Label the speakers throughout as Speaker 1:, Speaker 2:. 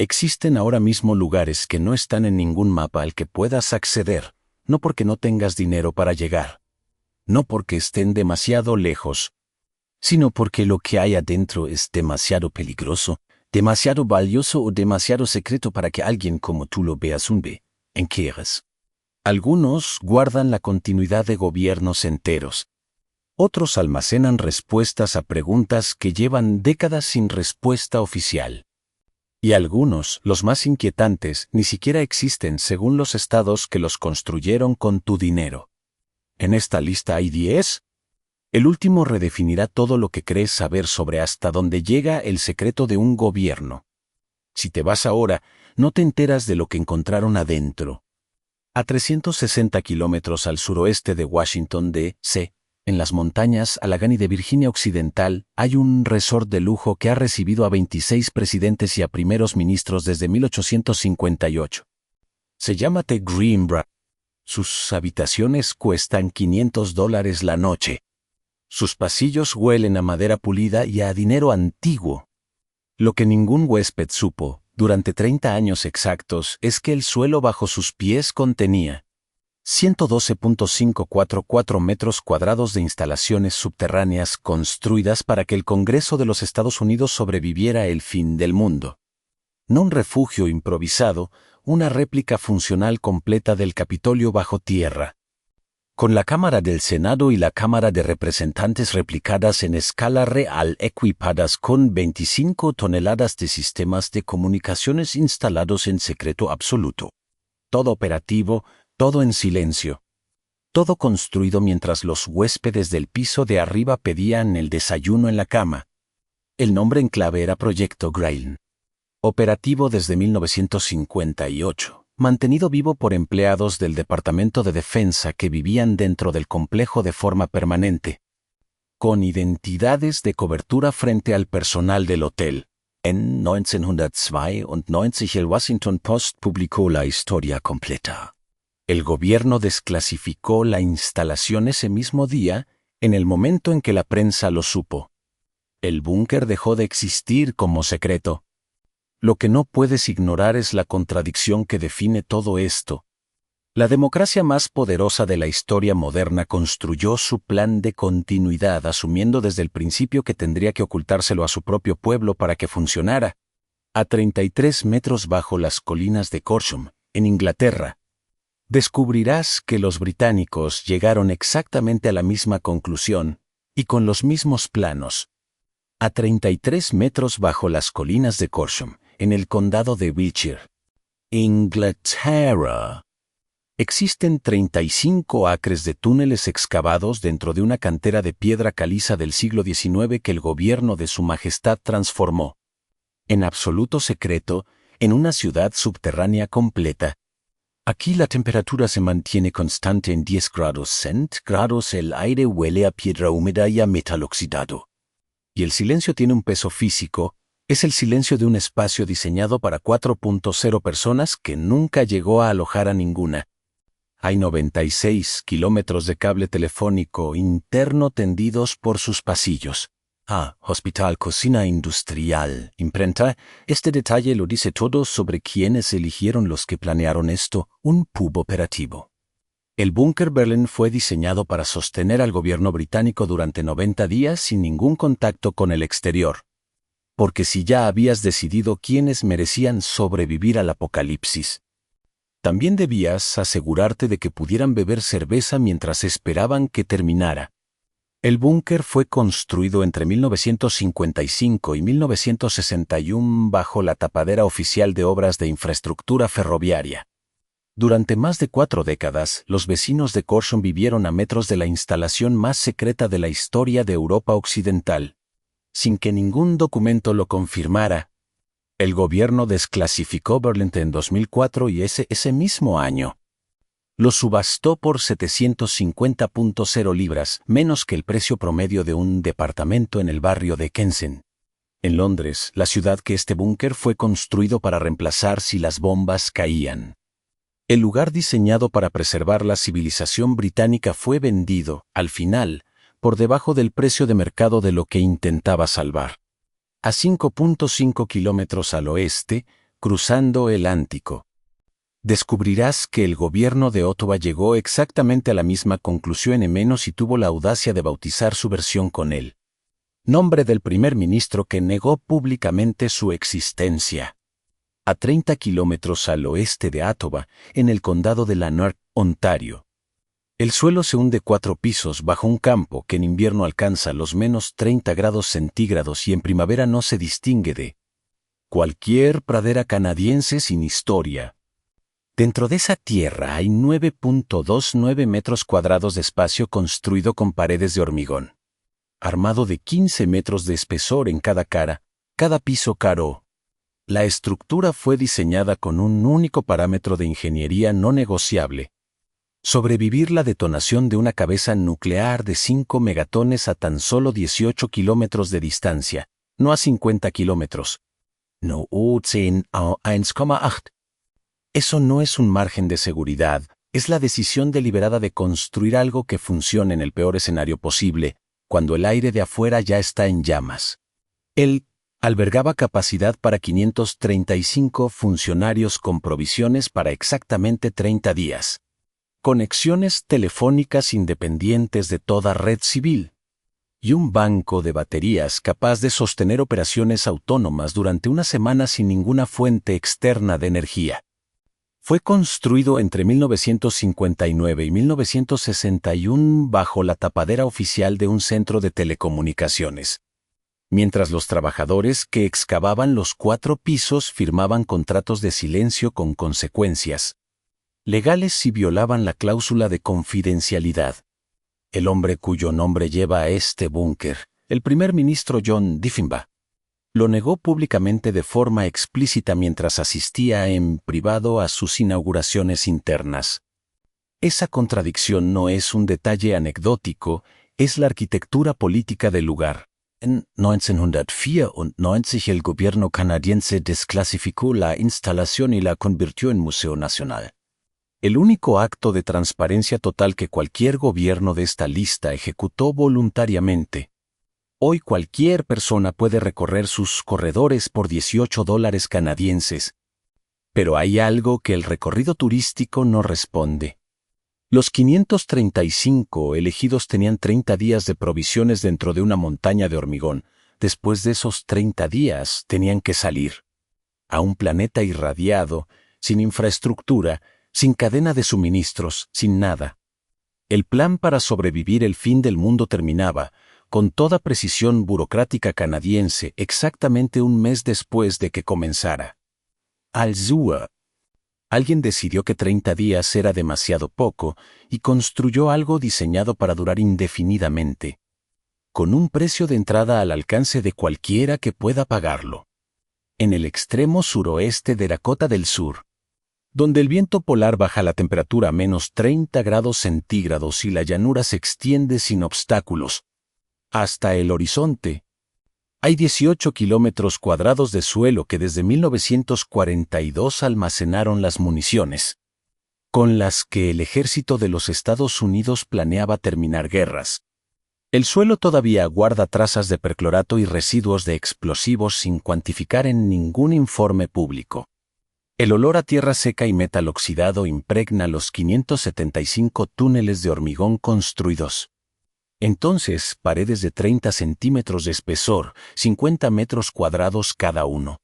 Speaker 1: Existen ahora mismo lugares que no están en ningún mapa al que puedas acceder, no porque no tengas dinero para llegar, no porque estén demasiado lejos, sino porque lo que hay adentro es demasiado peligroso, demasiado valioso o demasiado secreto para que alguien como tú lo veas en qué eres. Algunos guardan la continuidad de gobiernos enteros. Otros almacenan respuestas a preguntas que llevan décadas sin respuesta oficial. Y algunos, los más inquietantes, ni siquiera existen según los estados que los construyeron con tu dinero. En esta lista hay 10. El último redefinirá todo lo que crees saber sobre hasta dónde llega el secreto de un gobierno. Si te vas ahora, no te enteras de lo que encontraron adentro. A 360 kilómetros al suroeste de Washington, D.C., en las montañas Allegheny de Virginia Occidental, hay un resort de lujo que ha recibido a 26 presidentes y a primeros ministros desde 1858. Se llama The Greenbrier. Sus habitaciones cuestan $500 la noche. Sus pasillos huelen a madera pulida y a dinero antiguo. Lo que ningún huésped supo, durante 30 años exactos, es que el suelo bajo sus pies contenía 112.544 metros cuadrados de instalaciones subterráneas construidas para que el Congreso de los Estados Unidos sobreviviera el fin del mundo. No un refugio improvisado, una réplica funcional completa del Capitolio bajo tierra. Con la Cámara del Senado y la Cámara de Representantes replicadas en escala real equipadas con 25 toneladas de sistemas de comunicaciones instalados en secreto absoluto. Todo operativo, todo en silencio. Todo construido mientras los huéspedes del piso de arriba pedían el desayuno en la cama. El nombre en clave era Proyecto Grail. Operativo desde 1958, mantenido vivo por empleados del Departamento de Defensa que vivían dentro del complejo de forma permanente, con identidades de cobertura frente al personal del hotel. En 1992 el Washington Post publicó la historia completa. El gobierno desclasificó la instalación ese mismo día, en el momento en que la prensa lo supo. El búnker dejó de existir como secreto. Lo que no puedes ignorar es la contradicción que define todo esto. La democracia más poderosa de la historia moderna construyó su plan de continuidad asumiendo desde el principio que tendría que ocultárselo a su propio pueblo para que funcionara. A 33 metros bajo las colinas de Corsham, en Inglaterra, descubrirás que los británicos llegaron exactamente a la misma conclusión y con los mismos planos. A 33 metros bajo las colinas de Corsham, en el condado de Wiltshire, Inglaterra, existen 35 acres de túneles excavados dentro de una cantera de piedra caliza del siglo XIX que el gobierno de Su Majestad transformó, en absoluto secreto, en una ciudad subterránea completa. Aquí la temperatura se mantiene constante en 10 grados centígrados, el aire huele a piedra húmeda y a metal oxidado. Y el silencio tiene un peso físico, es el silencio de un espacio diseñado para 4.0 personas que nunca llegó a alojar a ninguna. Hay 96 kilómetros de cable telefónico interno tendidos por sus pasillos. Hospital, cocina industrial, imprenta. Este detalle lo dice todo sobre quiénes eligieron los que planearon esto, un pub operativo. El búnker Berlin fue diseñado para sostener al gobierno británico durante 90 días sin ningún contacto con el exterior. Porque si ya habías decidido quiénes merecían sobrevivir al apocalipsis, también debías asegurarte de que pudieran beber cerveza mientras esperaban que terminara. El búnker fue construido entre 1955 y 1961 bajo la tapadera oficial de obras de infraestructura ferroviaria. Durante más de 4 décadas, los vecinos de Corsham vivieron a metros de la instalación más secreta de la historia de Europa Occidental, sin que ningún documento lo confirmara. El gobierno desclasificó Berlin en 2004 y ese mismo año lo subastó por 750.0 libras, menos que el precio promedio de un departamento en el barrio de Kensington, en Londres, la ciudad que este búnker fue construido para reemplazar si las bombas caían. El lugar diseñado para preservar la civilización británica fue vendido, al final, por debajo del precio de mercado de lo que intentaba salvar. A 5.5 kilómetros al oeste, Cruzando el Ántico. Descubrirás que el gobierno de Ottawa llegó exactamente a la misma conclusión en menos y tuvo la audacia de bautizar su versión con él. Nombre del primer ministro que negó públicamente su existencia. A 30 kilómetros al oeste de Ottawa, en el condado de Lanark, Ontario. El suelo se hunde 4 pisos bajo un campo que en invierno alcanza los menos 30 grados centígrados y en primavera no se distingue de cualquier pradera canadiense sin historia. Dentro de esa tierra hay 9.29 metros cuadrados de espacio construido con paredes de hormigón, armado de 15 metros de espesor en cada cara, cada piso caro. La estructura fue diseñada con un único parámetro de ingeniería no negociable: sobrevivir la detonación de una cabeza nuclear de 5 megatones a tan solo 18 kilómetros de distancia, no a 50 kilómetros. No 10 a 1,8. Eso no es un margen de seguridad, es la decisión deliberada de construir algo que funcione en el peor escenario posible, cuando el aire de afuera ya está en llamas. Él albergaba capacidad para 535 funcionarios con provisiones para exactamente 30 días. Conexiones telefónicas independientes de toda red civil. Y un banco de baterías capaz de sostener operaciones autónomas durante una semana sin ninguna fuente externa de energía. Fue construido entre 1959 y 1961 bajo la tapadera oficial de un centro de telecomunicaciones, mientras los trabajadores que excavaban los 4 pisos firmaban contratos de silencio con consecuencias legales si violaban la cláusula de confidencialidad. El hombre cuyo nombre lleva a este búnker, el primer ministro John Diffenbaugh, lo negó públicamente de forma explícita mientras asistía en privado a sus inauguraciones internas. Esa contradicción no es un detalle anecdótico, es la arquitectura política del lugar. En 1994 el gobierno canadiense desclasificó la instalación y la convirtió en Museo Nacional. El único acto de transparencia total que cualquier gobierno de esta lista ejecutó voluntariamente. Hoy cualquier persona puede recorrer sus corredores por $18 canadienses. Pero hay algo que el recorrido turístico no responde. Los 535 elegidos tenían 30 días de provisiones dentro de una montaña de hormigón. Después de esos 30 días tenían que salir. A un planeta irradiado, sin infraestructura, sin cadena de suministros, sin nada. El plan para sobrevivir el fin del mundo terminaba, con toda precisión burocrática canadiense, exactamente un mes después de que comenzara. Alguien decidió que 30 días era demasiado poco y construyó algo diseñado para durar indefinidamente, con un precio de entrada al alcance de cualquiera que pueda pagarlo. En el extremo suroeste de Dakota del Sur, donde el viento polar baja la temperatura a menos 30 grados centígrados y la llanura se extiende sin obstáculos hasta el horizonte, hay 18 kilómetros cuadrados de suelo que desde 1942 almacenaron las municiones con las que el ejército de los Estados Unidos planeaba terminar guerras. El suelo todavía guarda trazas de perclorato y residuos de explosivos sin cuantificar en ningún informe público. El olor a tierra seca y metal oxidado impregna los 575 túneles de hormigón construidos. Entonces, paredes de 30 centímetros de espesor, 50 metros cuadrados cada uno.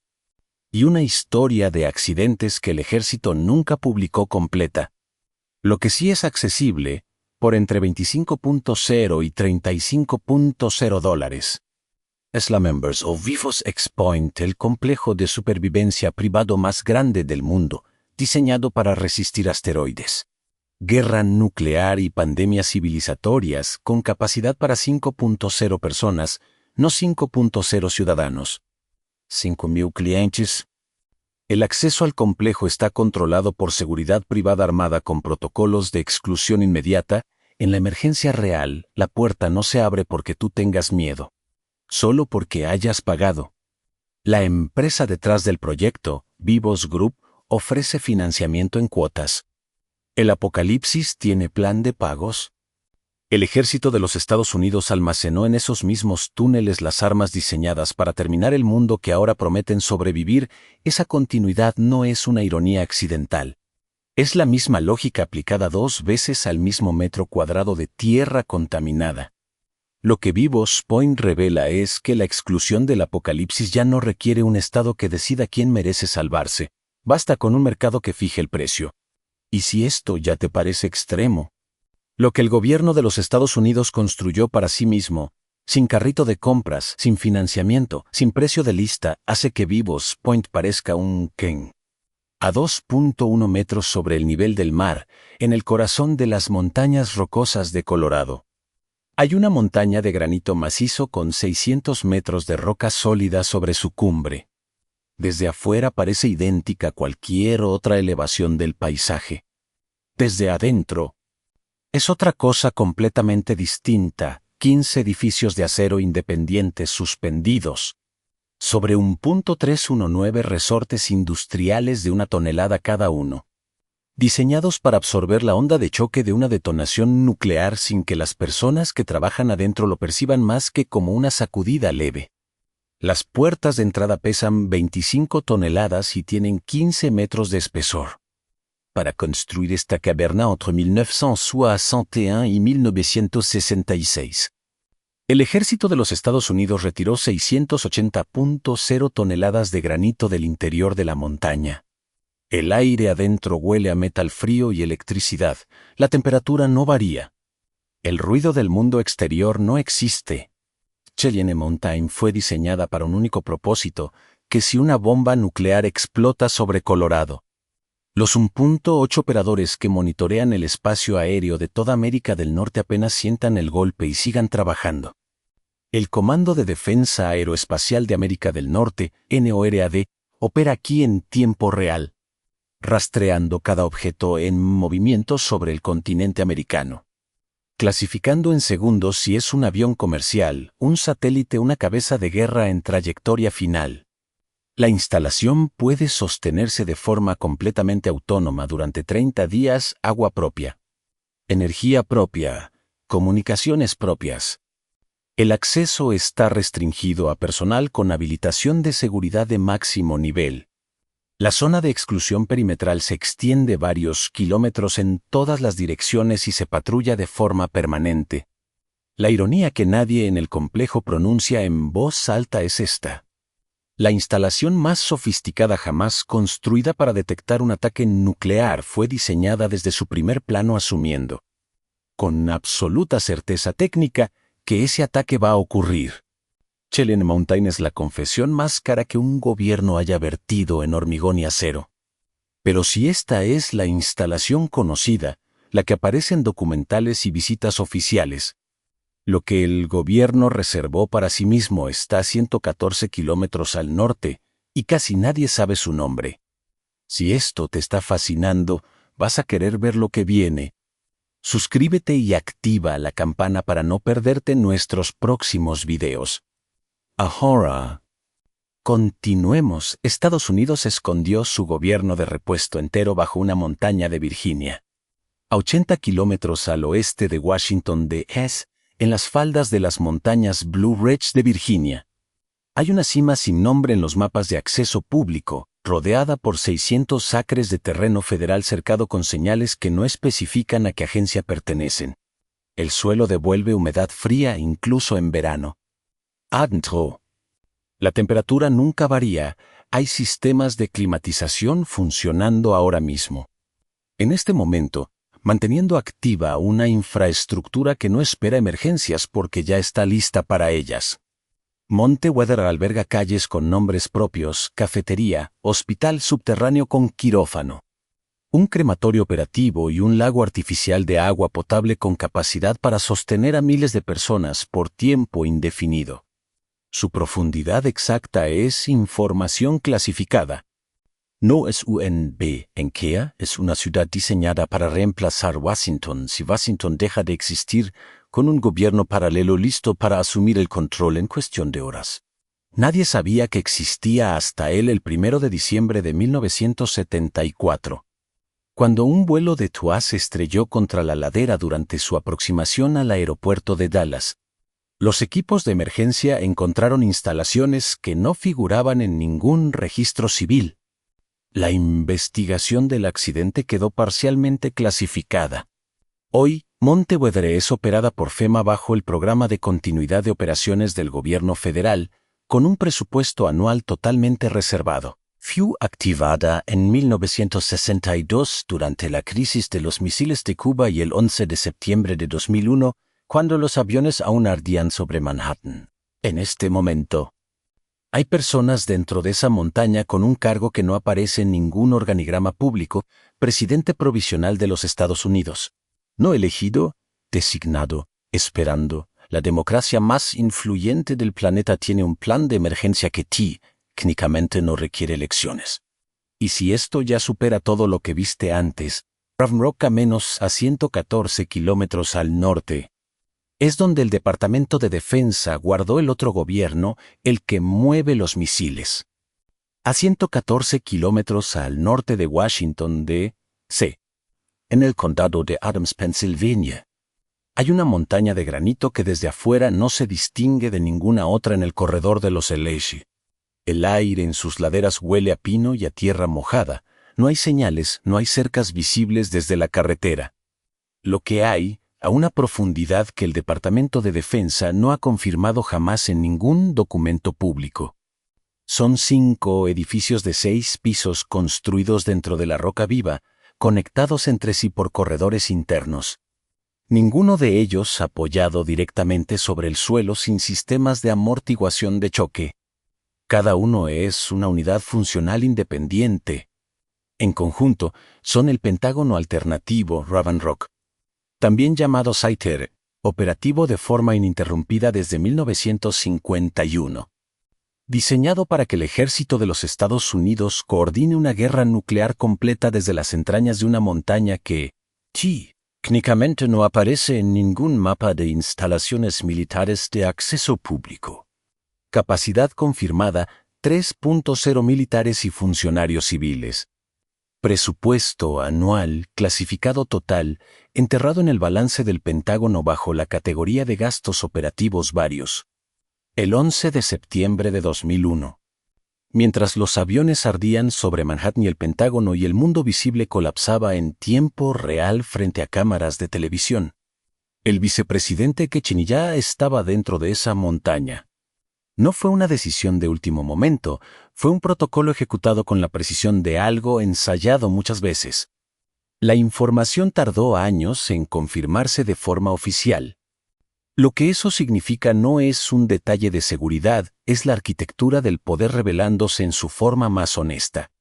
Speaker 1: Y una historia de accidentes que el ejército nunca publicó completa. Lo que sí es accesible, por entre $25.0 y $35.0. Es la Members of Vivos X-Point, el complejo de supervivencia privado más grande del mundo, diseñado para resistir asteroides, guerra nuclear y pandemias civilizatorias, con capacidad para 5.0 personas, no 5.0 ciudadanos. 5.000 clientes. El acceso al complejo está controlado por seguridad privada armada con protocolos de exclusión inmediata. En la emergencia real, la puerta no se abre porque tú tengas miedo, solo porque hayas pagado. La empresa detrás del proyecto, Vivos Group, ofrece financiamiento en cuotas. ¿El apocalipsis tiene plan de pagos? El ejército de los Estados Unidos almacenó en esos mismos túneles las armas diseñadas para terminar el mundo que ahora prometen sobrevivir. Esa continuidad no es una ironía accidental. Es la misma lógica aplicada 2 veces al mismo metro cuadrado de tierra contaminada. Lo que Vivos Point revela es que la exclusión del apocalipsis ya no requiere un Estado que decida quién merece salvarse. Basta con un mercado que fije el precio. Y si esto ya te parece extremo, lo que el gobierno de los Estados Unidos construyó para sí mismo, sin carrito de compras, sin financiamiento, sin precio de lista, hace que Vivos Point parezca un Ken. A 2.1 metros sobre el nivel del mar, en el corazón de las montañas rocosas de Colorado. Hay una montaña de granito macizo con 600 metros de roca sólida sobre su cumbre. Desde afuera parece idéntica a cualquier otra elevación del paisaje. Desde adentro, es otra cosa completamente distinta, 15 edificios de acero independientes suspendidos sobre un .319 resortes industriales de 1 tonelada cada uno, diseñados para absorber la onda de choque de una detonación nuclear sin que las personas que trabajan adentro lo perciban más que como una sacudida leve. Las puertas de entrada pesan 25 toneladas y tienen 15 metros de espesor. Para construir esta caverna entre 1961 y 1966. El ejército de los Estados Unidos retiró 680.0 toneladas de granito del interior de la montaña. El aire adentro huele a metal frío y electricidad. La temperatura no varía. El ruido del mundo exterior no existe. Cheyenne Mountain fue diseñada para un único propósito, que si una bomba nuclear explota sobre Colorado, los 1.8 operadores que monitorean el espacio aéreo de toda América del Norte apenas sientan el golpe y sigan trabajando. El Comando de Defensa Aeroespacial de América del Norte, NORAD, opera aquí en tiempo real, rastreando cada objeto en movimiento sobre el continente americano, clasificando en segundos si es un avión comercial, un satélite, una cabeza de guerra en trayectoria final. La instalación puede sostenerse de forma completamente autónoma durante 30 días, agua propia, energía propia, comunicaciones propias. El acceso está restringido a personal con habilitación de seguridad de máximo nivel. La zona de exclusión perimetral se extiende varios kilómetros en todas las direcciones y se patrulla de forma permanente. La ironía que nadie en el complejo pronuncia en voz alta es esta: la instalación más sofisticada jamás construida para detectar un ataque nuclear fue diseñada desde su primer plano asumiendo, con absoluta certeza técnica, que ese ataque va a ocurrir. Cheyenne Mountain es la confesión más cara que un gobierno haya vertido en hormigón y acero. Pero si esta es la instalación conocida, la que aparece en documentales y visitas oficiales, lo que el gobierno reservó para sí mismo está a 114 kilómetros al norte y casi nadie sabe su nombre. Si esto te está fascinando, vas a querer ver lo que viene. Suscríbete y activa la campana para no perderte nuestros próximos videos. Ahora, continuemos. Estados Unidos escondió su gobierno de repuesto entero bajo una montaña de Virginia, a 80 kilómetros al oeste de Washington D.C., en las faldas de las montañas Blue Ridge de Virginia. Hay una cima sin nombre en los mapas de acceso público, rodeada por 600 acres de terreno federal cercado con señales que no especifican a qué agencia pertenecen. El suelo devuelve humedad fría incluso en verano. Adentro, la temperatura nunca varía, hay sistemas de climatización funcionando ahora mismo. En este momento, manteniendo activa una infraestructura que no espera emergencias porque ya está lista para ellas. Monte Weather alberga calles con nombres propios, cafetería, hospital subterráneo con quirófano, un crematorio operativo y un lago artificial de agua potable con capacidad para sostener a miles de personas por tiempo indefinido. Su profundidad exacta es información clasificada. No es UNB. Enkea es una ciudad diseñada para reemplazar Washington si Washington deja de existir, con un gobierno paralelo listo para asumir el control en cuestión de horas. Nadie sabía que existía hasta él el 1 de diciembre de 1974. cuando un vuelo de TUA se estrelló contra la ladera durante su aproximación al aeropuerto de Dallas. Los equipos de emergencia encontraron instalaciones que no figuraban en ningún registro civil. La investigación del accidente quedó parcialmente clasificada. Hoy, Monte Weather es operada por FEMA bajo el Programa de Continuidad de Operaciones del Gobierno Federal, con un presupuesto anual totalmente reservado. Fue activada en 1962 durante la crisis de los misiles de Cuba y el 11 de septiembre de 2001, cuando los aviones aún ardían sobre Manhattan. En este momento, hay personas dentro de esa montaña con un cargo que no aparece en ningún organigrama público, presidente provisional de los Estados Unidos. No elegido, designado, esperando. La democracia más influyente del planeta tiene un plan de emergencia que técnicamente no requiere elecciones. Y si esto ya supera todo lo que viste antes, Round Rock a 114 kilómetros al norte, es donde el Departamento de Defensa guardó el otro gobierno, el que mueve los misiles. A 114 kilómetros al norte de Washington, D.C., en el condado de Adams, Pensilvania, hay una montaña de granito que desde afuera no se distingue de ninguna otra en el corredor de los Allegheny. El aire en sus laderas huele a pino y a tierra mojada. No hay señales, no hay cercas visibles desde la carretera. Lo que hay, a una profundidad que el Departamento de Defensa no ha confirmado jamás en ningún documento público. Son 5 edificios de 6 pisos construidos dentro de la roca viva, conectados entre sí por corredores internos. Ninguno de ellos apoyado directamente sobre el suelo sin sistemas de amortiguación de choque. Cada uno es una unidad funcional independiente. En conjunto, son el Pentágono Alternativo Round Rock, también llamado SITER, operativo de forma ininterrumpida desde 1951. Diseñado para que el ejército de los Estados Unidos coordine una guerra nuclear completa desde las entrañas de una montaña que, técnicamente no aparece en ningún mapa de instalaciones militares de acceso público. Capacidad confirmada, 3.0 militares y funcionarios civiles. Presupuesto anual, clasificado total, enterrado en el balance del Pentágono bajo la categoría de gastos operativos varios. El 11 de septiembre de 2001. Mientras los aviones ardían sobre Manhattan y el Pentágono y el mundo visible colapsaba en tiempo real frente a cámaras de televisión, el vicepresidente Kechenilla estaba dentro de esa montaña. No fue una decisión de último momento, fue un protocolo ejecutado con la precisión de algo ensayado muchas veces. La información tardó años en confirmarse de forma oficial. Lo que eso significa no es un detalle de seguridad, es la arquitectura del poder revelándose en su forma más honesta.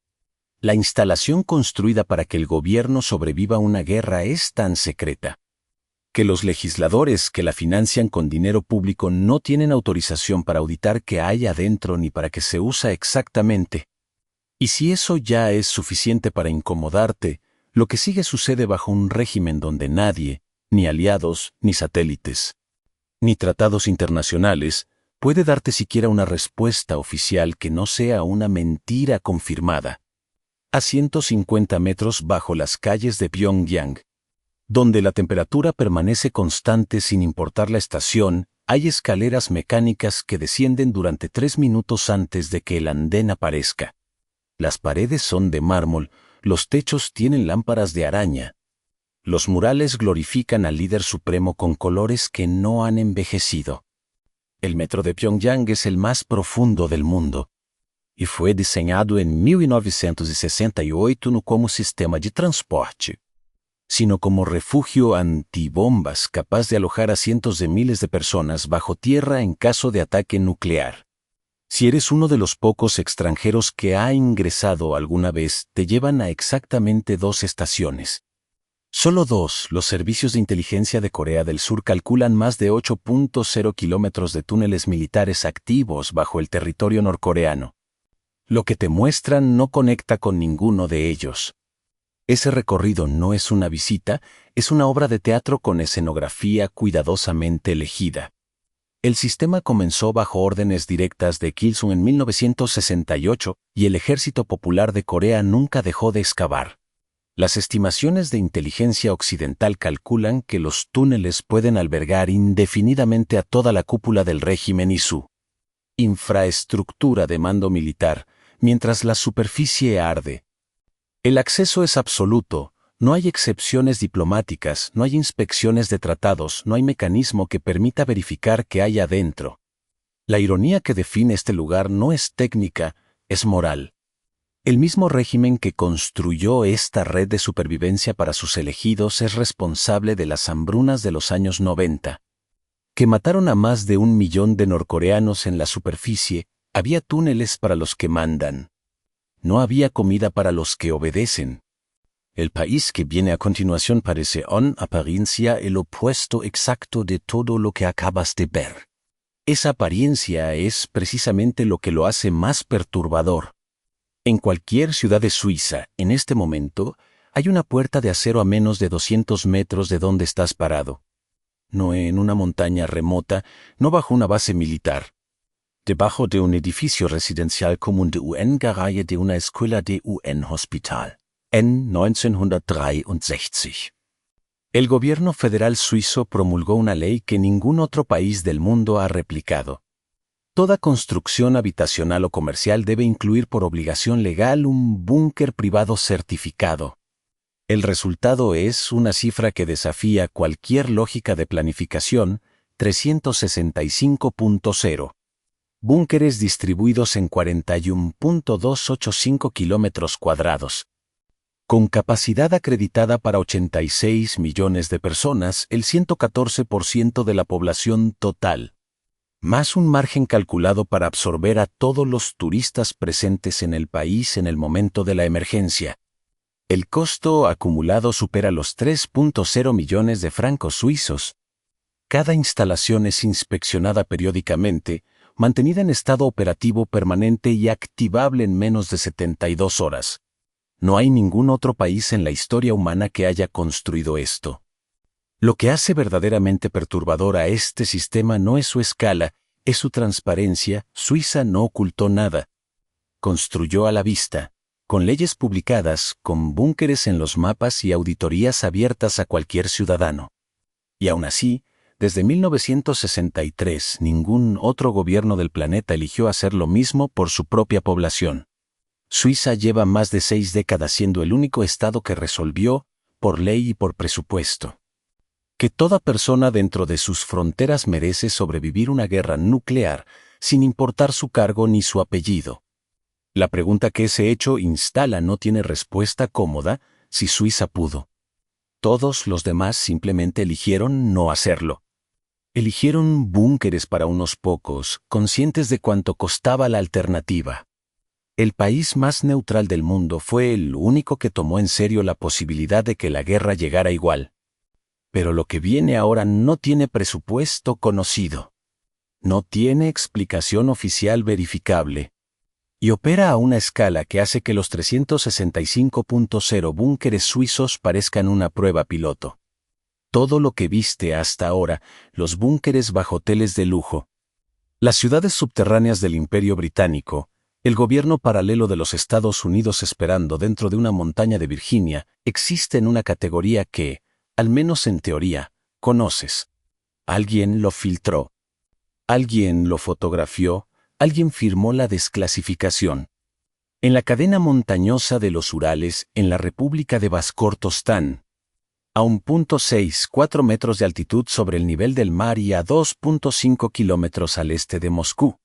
Speaker 1: La instalación construida para que el gobierno sobreviva a una guerra es tan secreta que los legisladores que la financian con dinero público no tienen autorización para auditar qué hay adentro ni para qué se usa exactamente. Y si eso ya es suficiente para incomodarte, lo que sigue sucede bajo un régimen donde nadie, ni aliados, ni satélites, ni tratados internacionales, puede darte siquiera una respuesta oficial que no sea una mentira confirmada. A 150 metros bajo las calles de Pyongyang, donde la temperatura permanece constante sin importar la estación, hay escaleras mecánicas que descienden durante 3 minutos antes de que el andén aparezca. Las paredes son de mármol, los techos tienen lámparas de araña. Los murales glorifican al líder supremo con colores que no han envejecido. El metro de Pyongyang es el más profundo del mundo y fue diseñado en 1968 no como sistema de transporte, sino como refugio antibombas capaz de alojar a cientos de miles de personas bajo tierra en caso de ataque nuclear. Si eres uno de los pocos extranjeros que ha ingresado alguna vez, te llevan a exactamente 2 estaciones. Solo 2, los servicios de inteligencia de Corea del Sur calculan más de 8.0 kilómetros de túneles militares activos bajo el territorio norcoreano. Lo que te muestran no conecta con ninguno de ellos. Ese recorrido no es una visita, es una obra de teatro con escenografía cuidadosamente elegida. El sistema comenzó bajo órdenes directas de Kim Il-sung en 1968 y el Ejército Popular de Corea nunca dejó de excavar. Las estimaciones de inteligencia occidental calculan que los túneles pueden albergar indefinidamente a toda la cúpula del régimen y su infraestructura de mando militar, mientras la superficie arde. El acceso es absoluto, no hay excepciones diplomáticas, no hay inspecciones de tratados, no hay mecanismo que permita verificar qué hay adentro. La ironía que define este lugar no es técnica, es moral. El mismo régimen que construyó esta red de supervivencia para sus elegidos es responsable de las hambrunas de los años 90. Que mataron a más de 1 millón de norcoreanos en la superficie, había túneles para los que mandan. No había comida para los que obedecen. El país que viene a continuación parece en apariencia el opuesto exacto de todo lo que acabas de ver. Esa apariencia es precisamente lo que lo hace más perturbador. En cualquier ciudad de Suiza, en este momento, hay una puerta de acero a menos de 200 metros de donde estás parado. No en una montaña remota, no bajo una base militar. Debajo de un edificio residencial común de UN-Garaje de una escuela de UN-Hospital. En 1963. El gobierno federal suizo promulgó una ley que ningún otro país del mundo ha replicado. Toda construcción habitacional o comercial debe incluir por obligación legal un búnker privado certificado. El resultado es una cifra que desafía cualquier lógica de planificación, 365.0. Búnkeres distribuidos en 41.285 kilómetros cuadrados. Con capacidad acreditada para 86 millones de personas, el 114% de la población total. Más un margen calculado para absorber a todos los turistas presentes en el país en el momento de la emergencia. El costo acumulado supera los 3.0 millones de francos suizos. Cada instalación es inspeccionada periódicamente, mantenida en estado operativo permanente y activable en menos de 72 horas. No hay ningún otro país en la historia humana que haya construido esto. Lo que hace verdaderamente perturbador a este sistema no es su escala, es su transparencia. Suiza no ocultó nada. Construyó a la vista, con leyes publicadas, con búnkeres en los mapas y auditorías abiertas a cualquier ciudadano. Y aún así, desde 1963, ningún otro gobierno del planeta eligió hacer lo mismo por su propia población. Suiza lleva más de 6 décadas siendo el único estado que resolvió, por ley y por presupuesto, que toda persona dentro de sus fronteras merece sobrevivir una guerra nuclear sin importar su cargo ni su apellido. La pregunta que ese hecho instala no tiene respuesta cómoda si Suiza pudo. Todos los demás simplemente eligieron no hacerlo. Eligieron búnkeres para unos pocos, conscientes de cuánto costaba la alternativa. El país más neutral del mundo fue el único que tomó en serio la posibilidad de que la guerra llegara igual. Pero lo que viene ahora no tiene presupuesto conocido. No tiene explicación oficial verificable. Y opera a una escala que hace que los 365.0 búnkeres suizos parezcan una prueba piloto. Todo lo que viste hasta ahora, los búnkeres bajo hoteles de lujo, las ciudades subterráneas del Imperio Británico, el gobierno paralelo de los Estados Unidos esperando dentro de una montaña de Virginia, existe en una categoría que, al menos en teoría, conoces. Alguien lo filtró. Alguien lo fotografió. Alguien firmó la desclasificación. En la cadena montañosa de los Urales, en la República de Bashkortostán, a 1.64 metros de altitud sobre el nivel del mar y a 2.5 kilómetros al este de Moscú,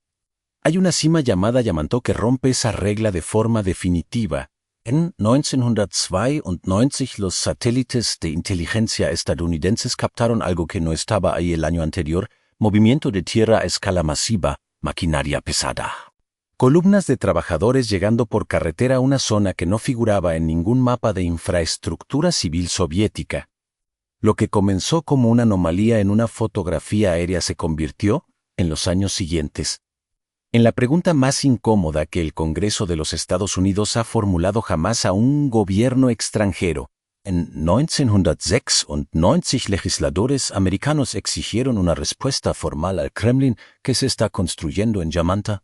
Speaker 1: hay una cima llamada Yamantau que rompe esa regla de forma definitiva. En 1992 los satélites de inteligencia estadounidenses captaron algo que no estaba ahí el año anterior: movimiento de tierra a escala masiva, maquinaria pesada. Columnas de trabajadores llegando por carretera a una zona que no figuraba en ningún mapa de infraestructura civil soviética. Lo que comenzó como una anomalía en una fotografía aérea se convirtió, en los años siguientes, en la pregunta más incómoda que el Congreso de los Estados Unidos ha formulado jamás a un gobierno extranjero. En 1996 legisladores americanos exigieron una respuesta formal al Kremlin que se está construyendo en Yamantau.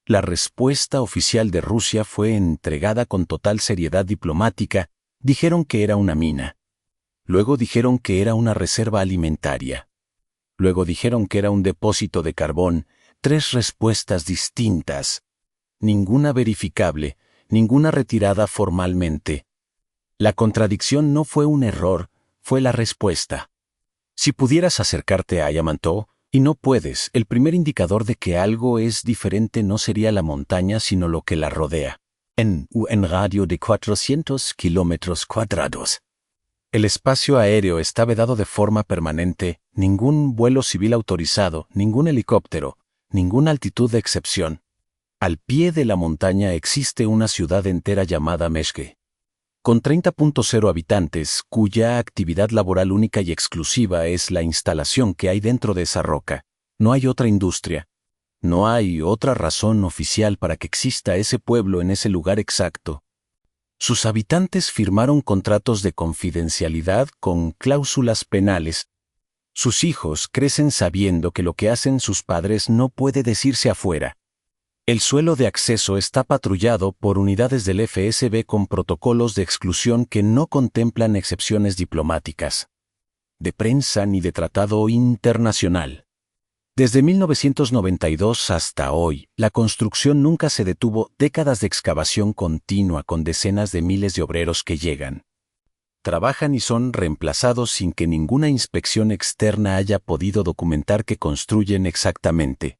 Speaker 1: La respuesta oficial de Rusia fue entregada con total seriedad diplomática Dijeron que era una mina. Luego dijeron que era una reserva alimentaria. Luego dijeron que era un depósito de carbón. 3 respuestas distintas. Ninguna verificable, ninguna retirada formalmente. La contradicción no fue un error, fue la respuesta. Si pudieras acercarte a Yamato, y no puedes, el primer indicador de que algo es diferente no sería la montaña, sino lo que la rodea. En un radio de 400 kilómetros cuadrados. El espacio aéreo está vedado de forma permanente, ningún vuelo civil autorizado, ningún helicóptero, ninguna altitud de excepción. Al pie de la montaña existe una ciudad entera llamada Meshke, con 30.0 habitantes, cuya actividad laboral única y exclusiva es la instalación que hay dentro de esa roca. No hay otra industria. No hay otra razón oficial para que exista ese pueblo en ese lugar exacto. Sus habitantes firmaron contratos de confidencialidad con cláusulas penales. Sus hijos crecen sabiendo que lo que hacen sus padres no puede decirse afuera. El suelo de acceso está patrullado por unidades del FSB con protocolos de exclusión que no contemplan excepciones diplomáticas, de prensa ni de tratado internacional. Desde 1992 hasta hoy, la construcción nunca se detuvo, décadas de excavación continua con decenas de miles de obreros que llegan. Trabajan y son reemplazados sin que ninguna inspección externa haya podido documentar que construyen exactamente.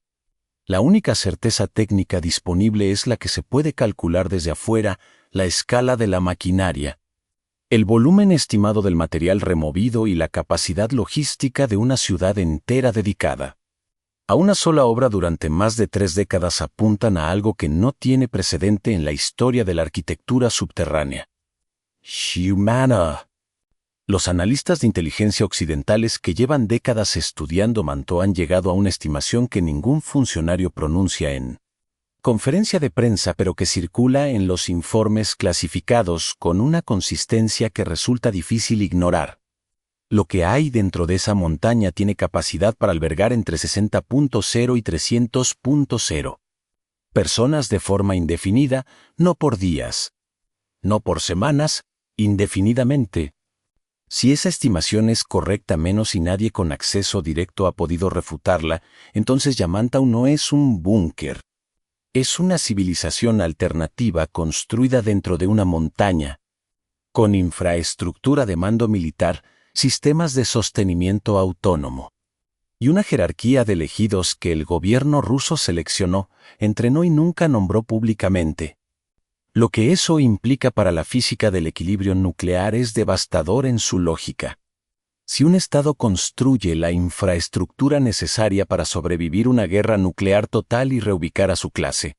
Speaker 1: La única certeza técnica disponible es la que se puede calcular desde afuera, la escala de la maquinaria, el volumen estimado del material removido y la capacidad logística de una ciudad entera dedicada. A una sola obra durante más de 3 décadas apuntan a algo que no tiene precedente en la historia de la arquitectura subterránea. Humana. Los analistas de inteligencia occidentales que llevan décadas estudiando Manto han llegado a una estimación que ningún funcionario pronuncia en conferencia de prensa, pero que circula en los informes clasificados con una consistencia que resulta difícil ignorar. Lo que hay dentro de esa montaña tiene capacidad para albergar entre 60.0 y 300.0 personas de forma indefinida, no por días, no por semanas, indefinidamente. Si esa estimación es correcta, menos y nadie con acceso directo ha podido refutarla, entonces Yamantau no es un búnker. Es una civilización alternativa construida dentro de una montaña, con infraestructura de mando militar, sistemas de sostenimiento autónomo, y una jerarquía de elegidos que el gobierno ruso seleccionó, entrenó y nunca nombró públicamente. Lo que eso implica para la física del equilibrio nuclear es devastador en su lógica. Si un Estado construye la infraestructura necesaria para sobrevivir una guerra nuclear total y reubicar a su clase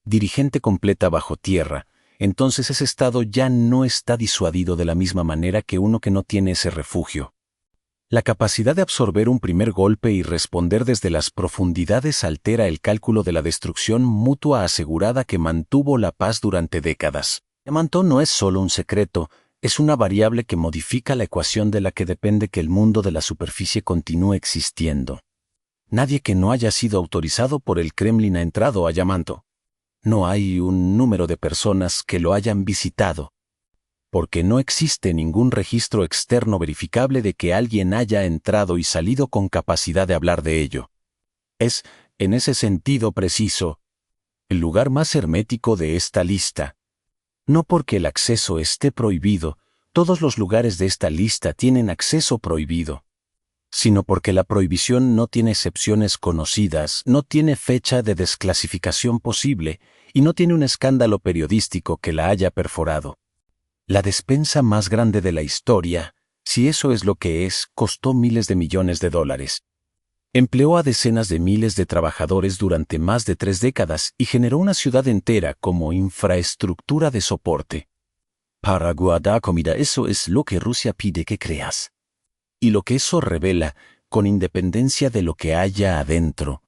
Speaker 1: dirigente completa bajo tierra, entonces ese Estado ya no está disuadido de la misma manera que uno que no tiene ese refugio. La capacidad de absorber un primer golpe y responder desde las profundidades altera el cálculo de la destrucción mutua asegurada que mantuvo la paz durante décadas. Yamato no es solo un secreto, es una variable que modifica la ecuación de la que depende que el mundo de la superficie continúe existiendo. Nadie que no haya sido autorizado por el Kremlin ha entrado a Yamato. No hay un número de personas que lo hayan visitado, porque no existe ningún registro externo verificable de que alguien haya entrado y salido con capacidad de hablar de ello. Es, en ese sentido preciso, el lugar más hermético de esta lista. No porque el acceso esté prohibido, todos los lugares de esta lista tienen acceso prohibido, sino porque la prohibición no tiene excepciones conocidas, no tiene fecha de desclasificación posible y no tiene un escándalo periodístico que la haya perforado. La despensa más grande de la historia, si eso es lo que es, costó miles de millones de dólares. Empleó a decenas de miles de trabajadores durante más de 3 décadas y generó una ciudad entera como infraestructura de soporte. Para guardar comida, eso es lo que Rusia pide que creas. Y lo que eso revela, con independencia de lo que haya adentro,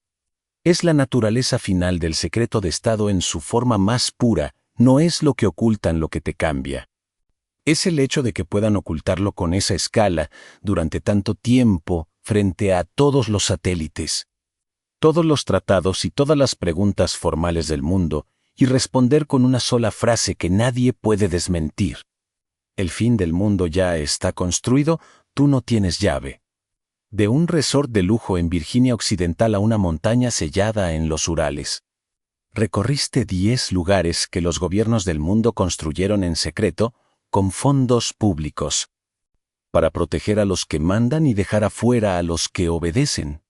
Speaker 1: es la naturaleza final del secreto de Estado en su forma más pura, no es lo que ocultan lo que te cambia. Es el hecho de que puedan ocultarlo con esa escala durante tanto tiempo frente a todos los satélites, todos los tratados y todas las preguntas formales del mundo, y responder con una sola frase que nadie puede desmentir. El fin del mundo ya está construido, tú no tienes llave. De un resort de lujo en Virginia Occidental a una montaña sellada en los Urales. Recorriste 10 lugares que los gobiernos del mundo construyeron en secreto, con fondos públicos, para proteger a los que mandan y dejar afuera a los que obedecen.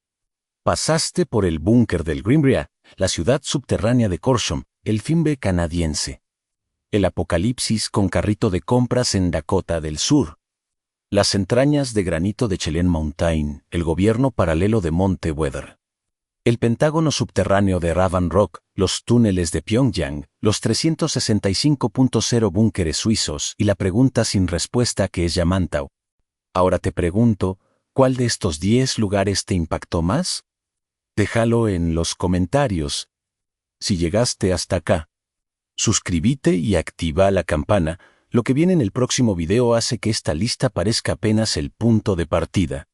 Speaker 1: Pasaste por el búnker del Greenbrier, la ciudad subterránea de Corsham, el Finbe canadiense. El apocalipsis con carrito de compras en Dakota del Sur. Las entrañas de granito de Cheyenne Mountain, el gobierno paralelo de Monte Weather. El Pentágono subterráneo de Raven Rock, los túneles de Pyongyang, los 365.0 búnkeres suizos y la pregunta sin respuesta que es Yamantau. Ahora te pregunto, ¿cuál de estos 10 lugares te impactó más? Déjalo en los comentarios. Si llegaste hasta acá, suscríbete y activa la campana. Lo que viene en el próximo video hace que esta lista parezca apenas el punto de partida.